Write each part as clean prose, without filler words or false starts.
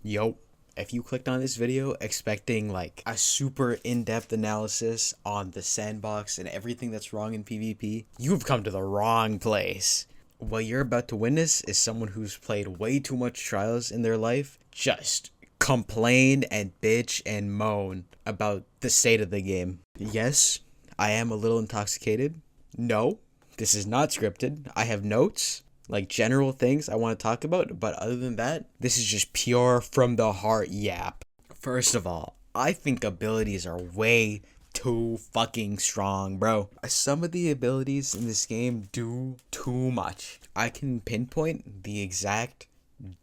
Yo, if you clicked on this video expecting like a super in-depth analysis on the sandbox and everything that's wrong in PvP, you've come to the wrong place. What you're about to witness is someone who's played way too much Trials in their life just complain and bitch and moan about the state of the game. Yes, I am a little intoxicated. No, this is not scripted. I have notes, like general things I want to talk about, but other than that, this is just pure from the heart yap. First of all, I think abilities are way too fucking strong, bro. Some of the abilities in this game do too much. I can pinpoint the exact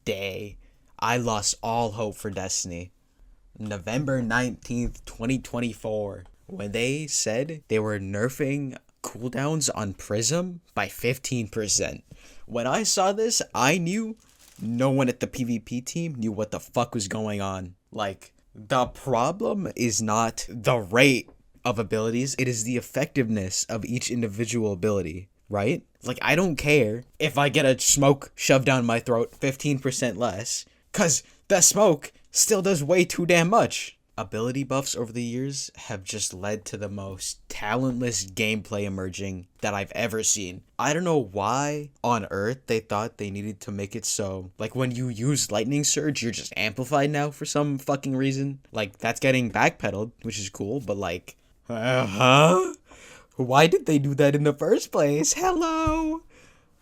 day I lost all hope for Destiny. November 19th, 2024, when they said they were nerfing cooldowns on Prism by 15%. When I saw this, I knew no one at the PvP team knew what the fuck was going on. Like, the problem is not the rate of abilities, it is the effectiveness of each individual ability, right? Like, I don't care if I get a smoke shoved down my throat 15% less, cause the smoke still does way too damn much. Ability buffs over the years have just led to the most talentless gameplay emerging that I've ever seen. I don't know why on Earth they thought they needed to make it so, like, when you use Lightning Surge, you're just amplified now for some fucking reason. Like, that's getting backpedaled, which is cool, but like, why did they do that in the first place? Hello?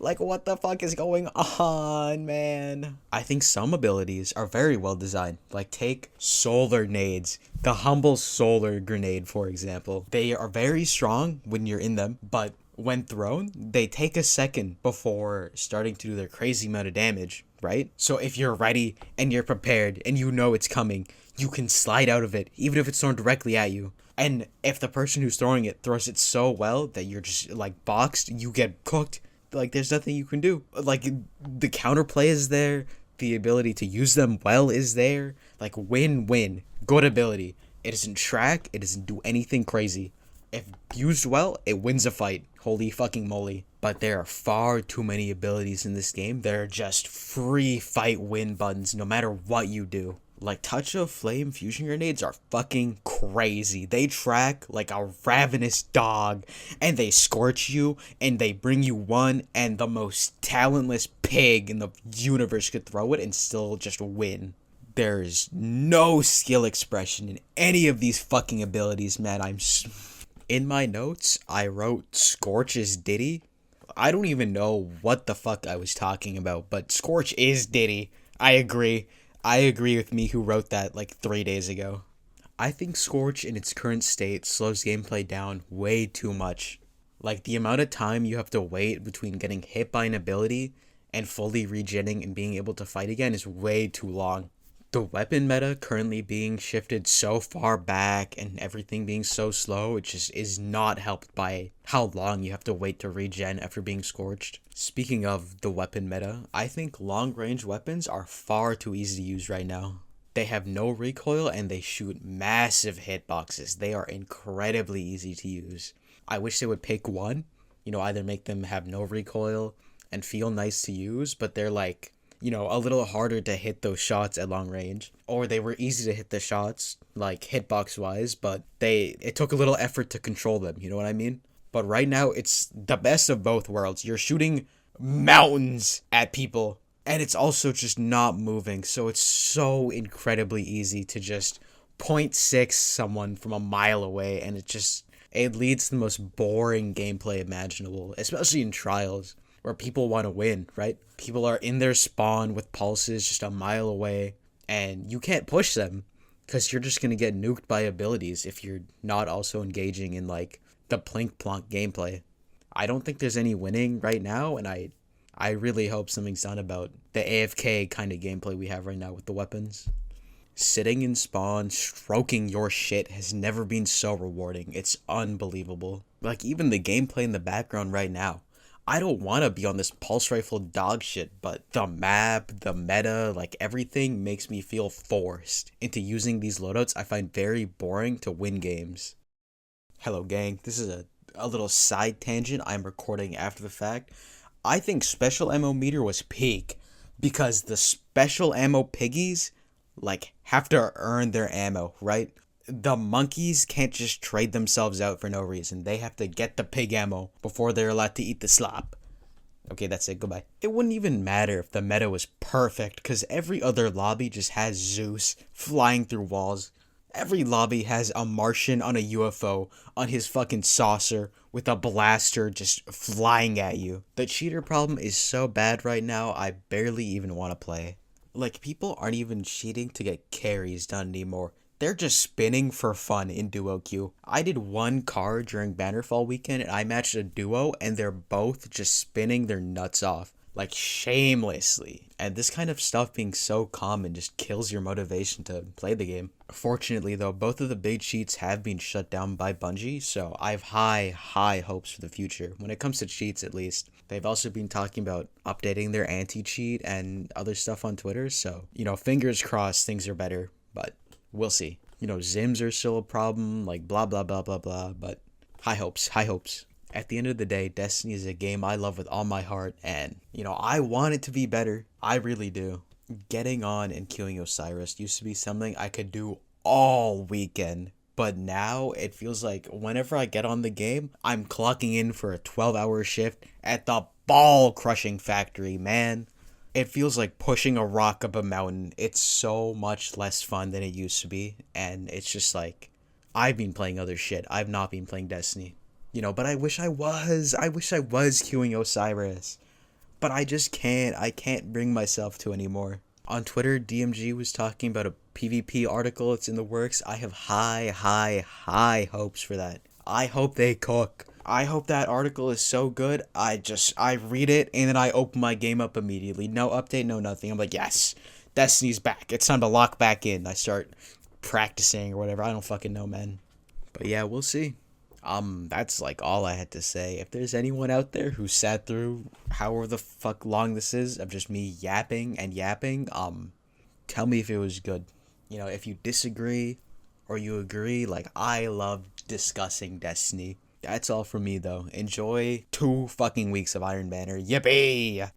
Like, what the fuck is going on, man? I think some abilities are very well designed. Like, take solar nades. The humble solar grenade, for example. They are very strong when you're in them, but when thrown, they take a second before starting to do their crazy amount of damage, right? So if you're ready and you're prepared and you know it's coming, you can slide out of it, even if it's thrown directly at you. And if the person who's throwing it throws it so well that you're just, like, boxed, you get cooked. Like, there's nothing you can do. Like, the counterplay is there. The ability to use them well is there. Like, win-win. Good ability. It doesn't track. It doesn't do anything crazy. If used well, it wins a fight. Holy fucking moly. But there are far too many abilities in this game that are just free fight win buttons no matter what you do. Like, Touch of Flame fusion grenades are fucking crazy. They track like a ravenous dog, and they scorch you, and they bring you one, and the most talentless pig in the universe could throw it and still just win. There's no skill expression in any of these fucking abilities, man. In my notes, I wrote Scorch's Diddy. I don't even know what the fuck I was talking about, but Scorch is Diddy. I agree with me who wrote that like 3 days ago. I think Scorch in its current state slows gameplay down way too much. Like, the amount of time you have to wait between getting hit by an ability and fully regenning and being able to fight again is way too long. The weapon meta currently being shifted so far back and everything being so slow, it just is not helped by how long you have to wait to regen after being scorched. Speaking of the weapon meta, I think long-range weapons are far too easy to use right now. They have no recoil and they shoot massive hitboxes. They are incredibly easy to use. I wish they would pick one, either make them have no recoil and feel nice to use, but they're like, a little harder to hit those shots at long range. Or they were easy to hit the shots, like hitbox-wise, but it took a little effort to control them, you know what I mean? But right now, it's the best of both worlds. You're shooting mountains at people, and it's also just not moving, so it's so incredibly easy to just 0.6 someone from a mile away, and it leads to the most boring gameplay imaginable, especially in Trials, where people want to win, right? People are in their spawn with pulses just a mile away, and you can't push them because you're just going to get nuked by abilities if you're not also engaging in, like, the plink-plonk gameplay. I don't think there's any winning right now, and I really hope something's done about the AFK kind of gameplay we have right now with the weapons. Sitting in spawn, stroking your shit has never been so rewarding. It's unbelievable. Like, even the gameplay in the background right now. I don't want to be on this pulse rifle dog shit, but the map, the meta, like, everything makes me feel forced into using these loadouts I find very boring to win games. Hello, gang. This is a little side tangent I'm recording after the fact. I think special ammo meter was peak because the special ammo piggies like have to earn their ammo, right? The monkeys can't just trade themselves out for no reason. They have to get the pig ammo before they're allowed to eat the slop. Okay, that's it. Goodbye. It wouldn't even matter if the meta was perfect, because every other lobby just has Zeus flying through walls. Every lobby has a Martian on a UFO on his fucking saucer with a blaster just flying at you. The cheater problem is so bad right now, I barely even want to play. Like, people aren't even cheating to get carries done anymore. They're just spinning for fun in duo queue. I did one car during Bannerfall weekend and I matched a duo and they're both just spinning their nuts off. Like shamelessly. And this kind of stuff being so common just kills your motivation to play the game. Fortunately though, both of the big cheats have been shut down by Bungie, so I have high hopes for the future. When it comes to cheats at least. They've also been talking about updating their anti-cheat and other stuff on Twitter, so, fingers crossed things are better, but we'll see. Zims are still a problem, like blah blah blah blah blah, but high hopes. At the end of the day, Destiny is a game I love with all my heart, and, I want it to be better. I really do. Getting on and killing Osiris used to be something I could do all weekend, but now it feels like whenever I get on the game, I'm clocking in for a 12-hour shift at the ball-crushing factory, man. It feels like pushing a rock up a mountain. It's so much less fun than it used to be, and it's just like, I've been playing other shit. I've not been playing Destiny. But I wish I was. I wish I was queuing Osiris. But I just can't. I can't bring myself to anymore. On Twitter, DMG was talking about a PvP article. It's in the works. I have high hopes for that. I hope they cook. I hope that article is so good. I read it and then I open my game up immediately. No update, no nothing. I'm like, yes, Destiny's back. It's time to lock back in. I start practicing or whatever. I don't fucking know, man. But yeah, we'll see. That's like all I had to say. If there's anyone out there who sat through however the fuck long this is of just me yapping, tell me if it was good. If you disagree or you agree, like, I love discussing Destiny. That's all from me though. Enjoy 2 fucking weeks of Iron Banner. Yippee!